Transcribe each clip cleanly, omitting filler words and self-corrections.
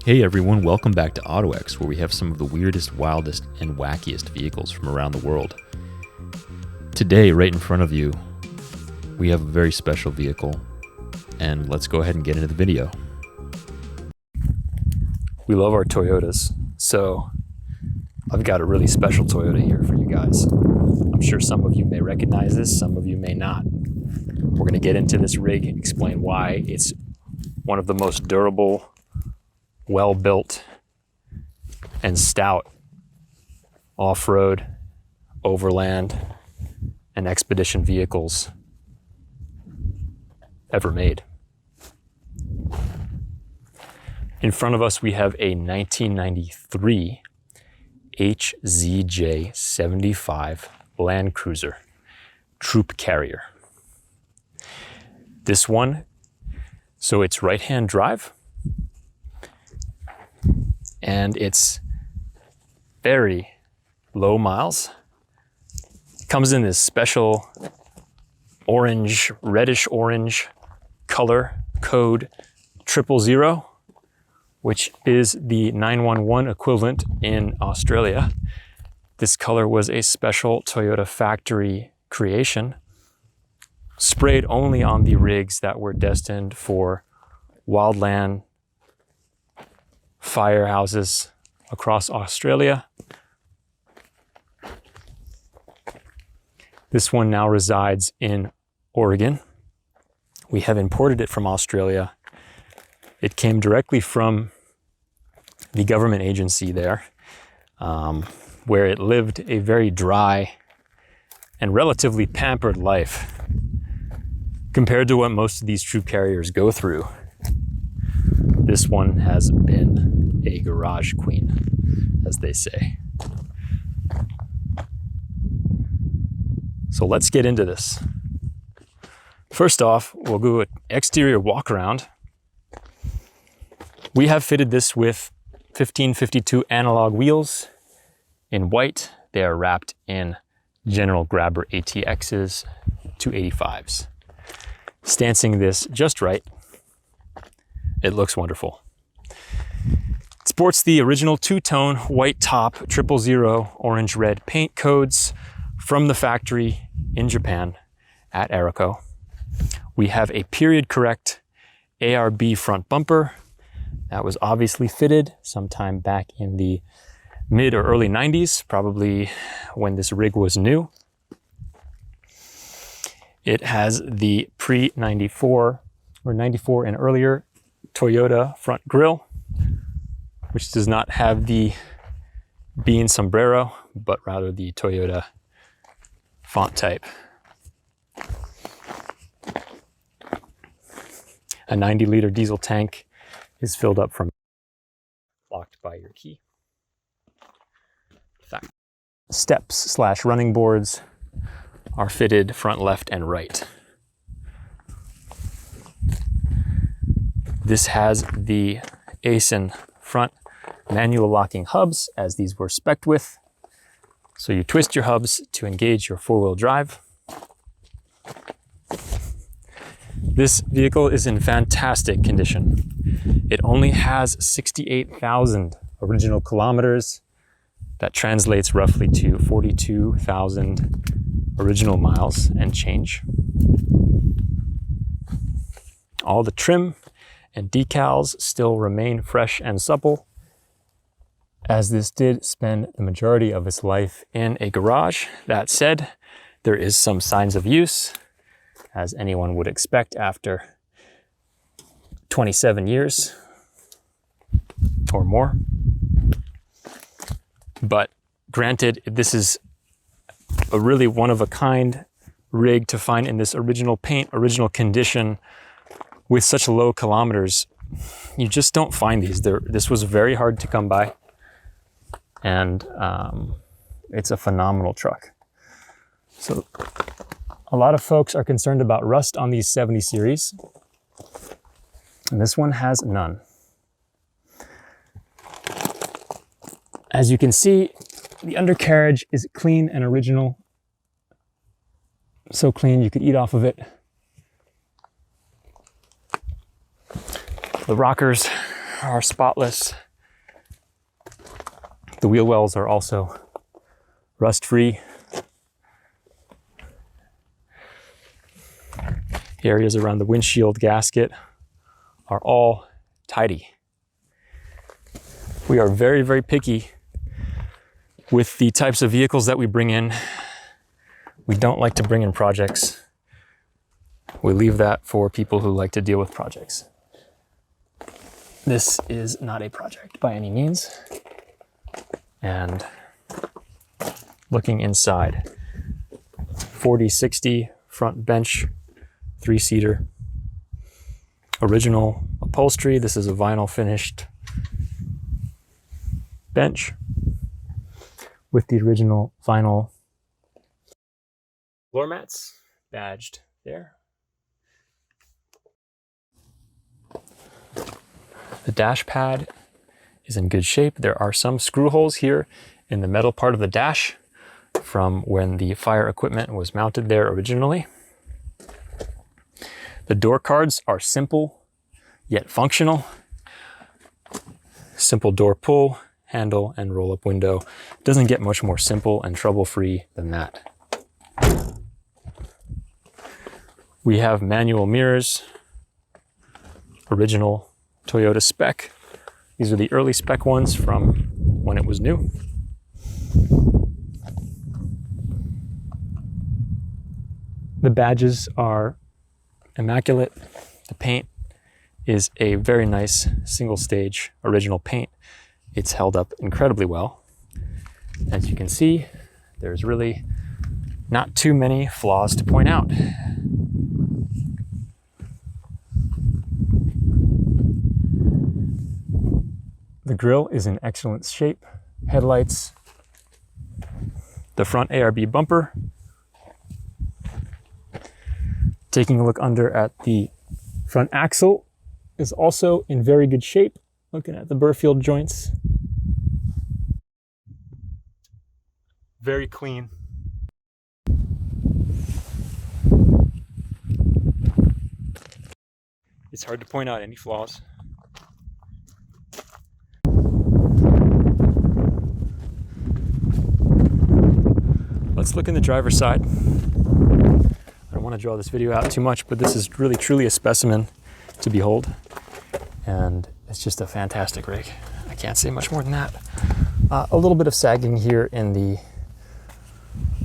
Hey everyone, welcome back to OttoEx, where we have some of the weirdest, wildest, and wackiest vehicles from around the world. Today, right in front of you, we have a very special vehicle, and let's go ahead and get into the video. We love our Toyotas, so I've got a really special Toyota here for you guys. I'm sure some of you may recognize this, some of you may not. We're going to get into this rig and explain why it's one of the most durable, well-built, and stout off-road, overland, and expedition vehicles ever made. In front of us, we have a 1993 HZJ 75 landcruiser troop carrier. This one, so it's right-hand drive, and it's very low miles. Comes in this special orange, reddish orange color code 000, which is the 911 equivalent in Australia. This color was a special Toyota factory creation, sprayed only on the rigs that were destined for wildland firehouses across Australia. This one now resides in Oregon. We have imported it from Australia. It came directly from the government agency there, where it lived a very dry and relatively pampered life compared to what most of these troop carriers go through. This one has been a garage queen, as they say. So let's get into this. First off, we'll do an exterior walk around. We have fitted this with 1552 analog wheels in white. They are wrapped in General Grabber ATXs 285s. Stancing this just right. It looks wonderful. It sports the original two-tone white top 000 orange-red paint codes from the factory in Japan at Araco. We have a period-correct ARB front bumper that was obviously fitted sometime back in the mid or early 90s, probably when this rig was new. It has the pre-94 or 94 and earlier Toyota front grille, which does not have the bean sombrero, but rather the Toyota font type. A 90-liter diesel tank is filled up from locked by your key. Steps / running boards are fitted front left and right. This has the ASIN front manual locking hubs, as these were spec'd with. So you twist your hubs to engage your four-wheel drive. This vehicle is in fantastic condition. It only has 68,000 original kilometers. That translates roughly to 42,000 original miles and change. All the trim and decals still remain fresh and supple, as this did spend the majority of its life in a garage. That said, there is some signs of use, as anyone would expect after 27 years or more. But granted, this is a really one-of-a-kind rig to find in this original paint, original condition, with such low kilometers. You just don't find these. This was very hard to come by, and it's a phenomenal truck. So a lot of folks are concerned about rust on these 70 series, and this one has none. As you can see, the undercarriage is clean and original. So clean you could eat off of it. The rockers are spotless. The wheel wells are also rust-free. The areas around the windshield gasket are all tidy. We are very, very picky with the types of vehicles that we bring in. We don't like to bring in projects. We leave that for people who like to deal with projects. This is not a project by any means. And looking inside, 40/60 front bench, 3-seater, original upholstery. This is a vinyl finished bench with the original vinyl floor mats badged there. The dash pad is in good shape. There are some screw holes here in the metal part of the dash from when the fire equipment was mounted there originally. The door cards are simple yet functional. Simple door pull, handle, and roll-up window. Doesn't get much more simple and trouble-free than that. We have manual mirrors, original Toyota spec. These are the early spec ones from when it was new. The badges are immaculate. The paint is a very nice single stage original paint. It's held up incredibly well. As you can see, there's really not too many flaws to point out. The grille is in excellent shape. Headlights, the front ARB bumper. Taking a look under at the front axle is also in very good shape. Looking at the Burfield joints. Very clean. It's hard to point out any flaws. Let's look in the driver's side. I don't want to draw this video out too much, but this is really truly a specimen to behold. And it's just a fantastic rig. I can't say much more than that. A little bit of sagging here in the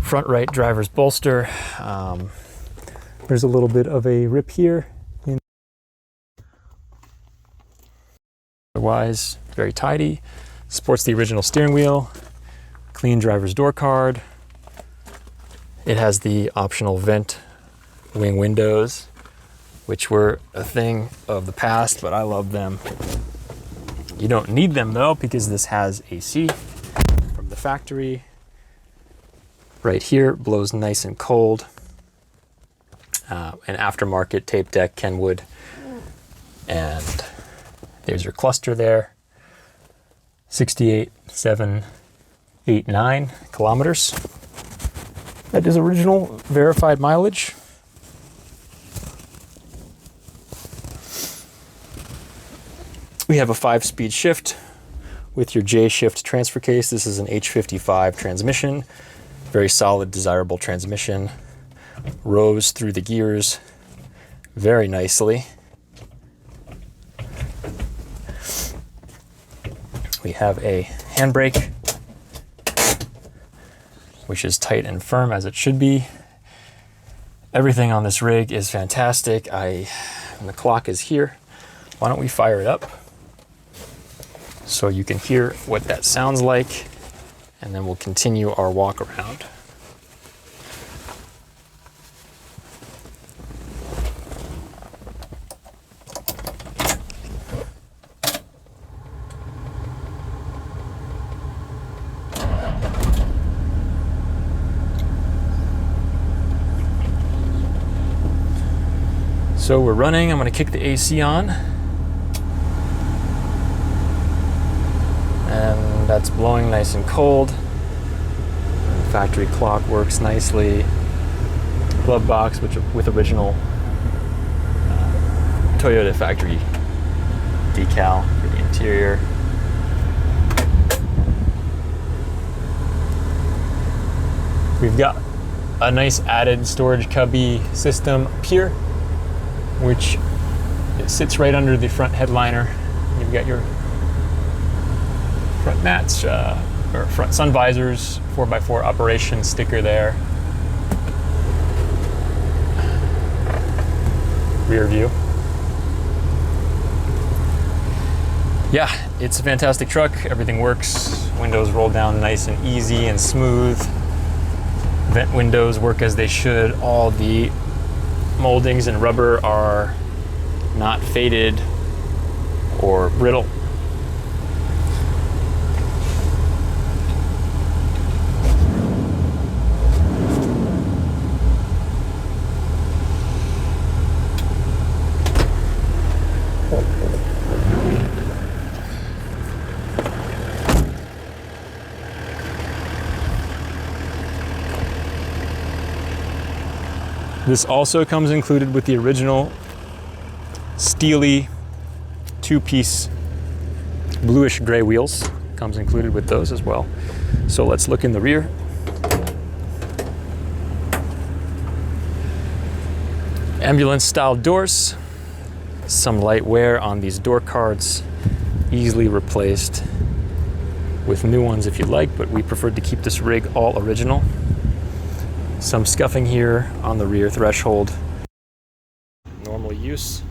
front right driver's bolster. There's a little bit of a rip here. Otherwise, very tidy. Sports the original steering wheel. Clean driver's door card. It has the optional vent wing windows, which were a thing of the past, but I love them. You don't need them though, because this has AC from the factory. Right here, blows nice and cold. An aftermarket tape deck Kenwood. And there's your cluster there. 68,789 kilometers. That is original verified mileage. We have a 5-speed shift with your J-shift transfer case. This is an H55 transmission. Very solid, desirable transmission. Rose through the gears very nicely. We have a handbrake, which is tight and firm as it should be. Everything on this rig is fantastic. And the clock is here. Why don't we fire it up so you can hear what that sounds like, and then we'll continue our walk around. So we're running. I'm going to kick the AC on. And that's blowing nice and cold. And the factory clock works nicely. Glove box with original Toyota factory decal for the interior. We've got a nice added storage cubby system up here, which it sits right under the front headliner. You've got your front mats, or front sun visors, 4x4 operation sticker there. Rear view. Yeah, it's a fantastic truck. Everything works. Windows roll down nice and easy and smooth. Vent windows work as they should. All the moldings and rubber are not faded or brittle. This also comes included with the original steely two-piece bluish gray wheels. Comes included with those as well. So let's look in the rear. Ambulance style doors. Some light wear on these door cards, easily replaced with new ones if you like, but we preferred to keep this rig all original. Some scuffing here on the rear threshold. Normal use.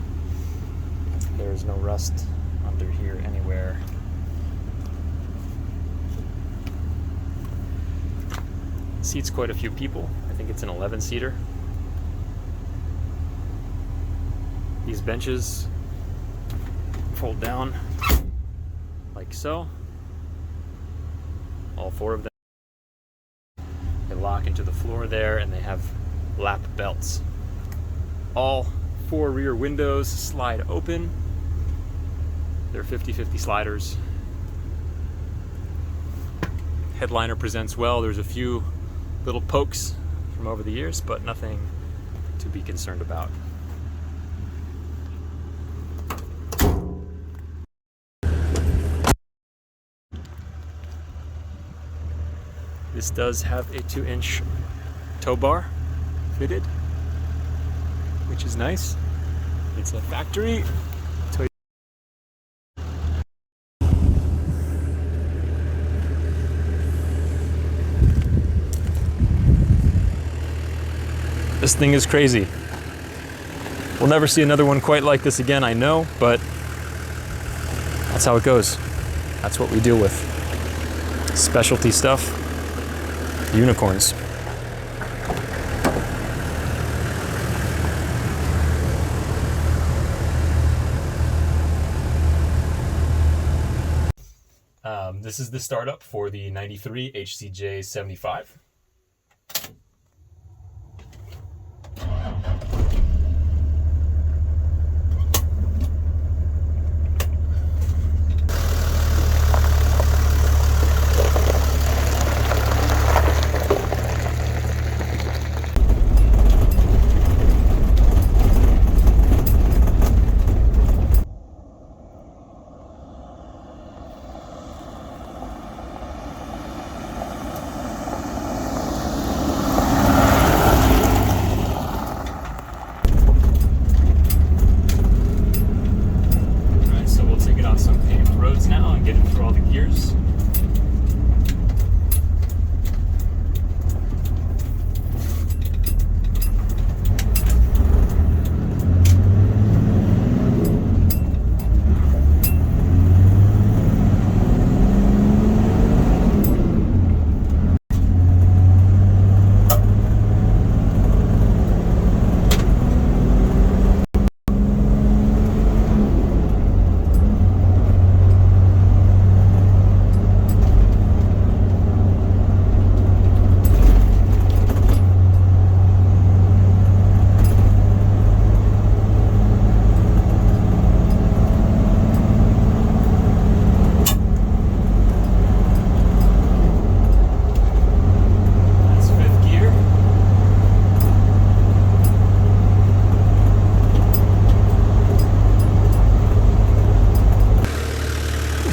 There's no rust under here anywhere. Seats quite a few people. I think it's an 11-seater. These benches fold down like so. All four of them. They lock into the floor there, and they have lap belts. All four rear windows slide open. They're 50-50 sliders. Headliner presents well. There's a few little pokes from over the years, but nothing to be concerned about. This does have a 2-inch tow bar fitted, which is nice. It's a factory Toyota. This thing is crazy. We'll never see another one quite like this again, I know, but that's how it goes. That's what we deal with. Specialty stuff. Unicorns. This is the startup for the 93 HCJ 75.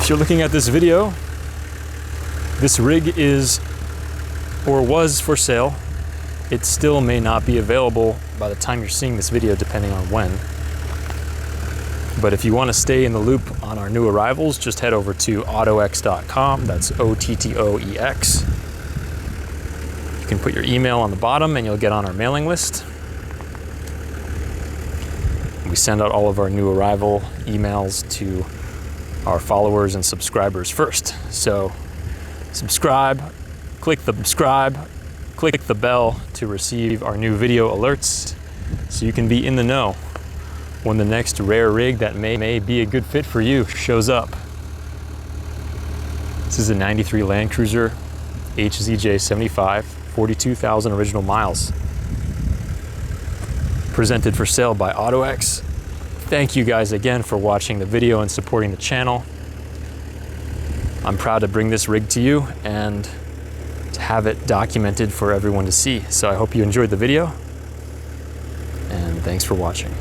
If you're looking at this video, this rig is or was for sale. It still may not be available by the time you're seeing this video, depending on when. But if you want to stay in the loop on our new arrivals, just head over to OttoEx.com. That's OTTOEX. You can put your email on the bottom and you'll get on our mailing list. We send out all of our new arrival emails to our followers and subscribers first. So subscribe, click the bell to receive our new video alerts so you can be in the know when the next rare rig that may be a good fit for you shows up. This is a 93 Land Cruiser HZJ 75, 42,000 original miles. Presented for sale by OttoEx. Thank you guys again for watching the video and supporting the channel. I'm proud to bring this rig to you and to have it documented for everyone to see. So I hope you enjoyed the video, and thanks for watching.